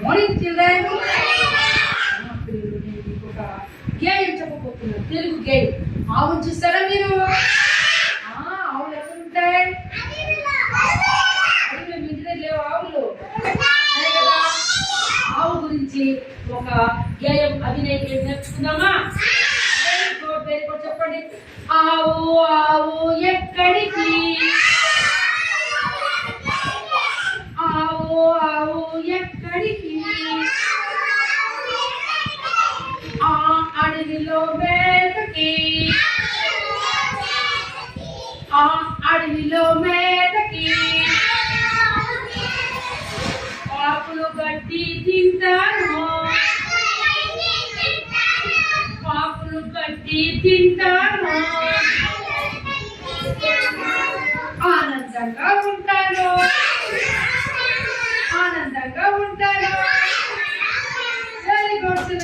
Morning children. ఒక గేయం చెప్పబోతున్నాను, తెలుగు గేయం. ఆవును చూస్తారా మీరు? ఆవులు ఎక్కడ ఉంటాయి? అడవిలో మీ ఇంటి దగ్గర లేవు ఆవులు కదా. ఆవు గురించి ఒక గేయం అభినయ నేర్చుకుందామా? చెప్పండి. ఆవు ఆవు ఎక్కడికి, ఆవు ఆవు ఎక్కడికి, ఆ అడవిలో మేతకి, ఆ అడవిలో మేతకి, ఆకులు గడ్డి తింటాను, ఆకులు గడ్డి తింటాను, ఆనందంగా ఉంటాను, ఆనందంగా ఉంటాను.